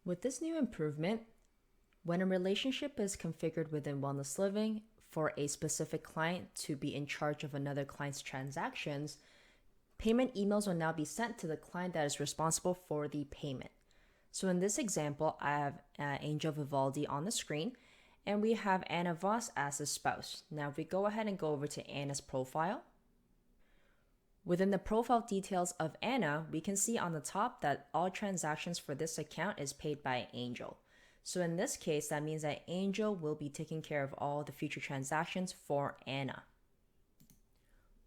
With this new improvement, when a relationship is configured within Wellness Living for a specific client to be in charge of another client's transactions, payment emails will now be sent to the client that is responsible for the payment. So in this example, I have Angel Vivaldi on the screen, and we have Anna Voss as a spouse. Now, if we go ahead and go over to Anna's profile, within the profile details of Anna, we can see on the top that all transactions for this account is paid by Angel. So in this case, that means that Angel will be taking care of all the future transactions for Anna.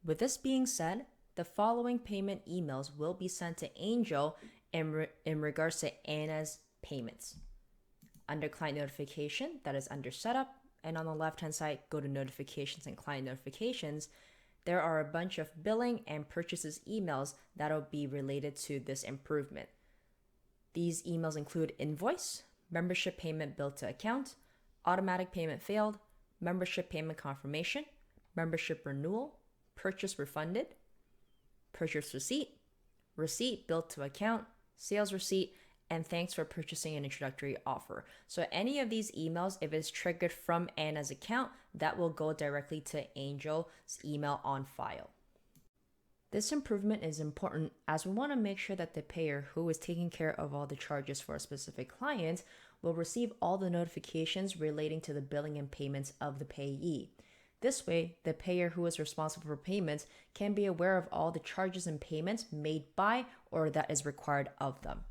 With this being said, the following payment emails will be sent to Angel in regards to Anna's payments. Under client notification, that is under setup, and on the left-hand side, go to notifications and client notifications. There are a bunch of billing and purchases emails that'll be related to this improvement. These emails include invoice, membership payment billed to account, automatic payment failed, membership payment confirmation, membership renewal, purchase refunded, purchase receipt, receipt billed to account, sales receipt, and thanks for purchasing an introductory offer. So any of these emails, if it's triggered from Anna's account, that will go directly to Angel's email on file. This improvement is important as we want to make sure that the payer who is taking care of all the charges for a specific client will receive all the notifications relating to the billing and payments of the payee. This way, the payer who is responsible for payments can be aware of all the charges and payments made by or that is required of them.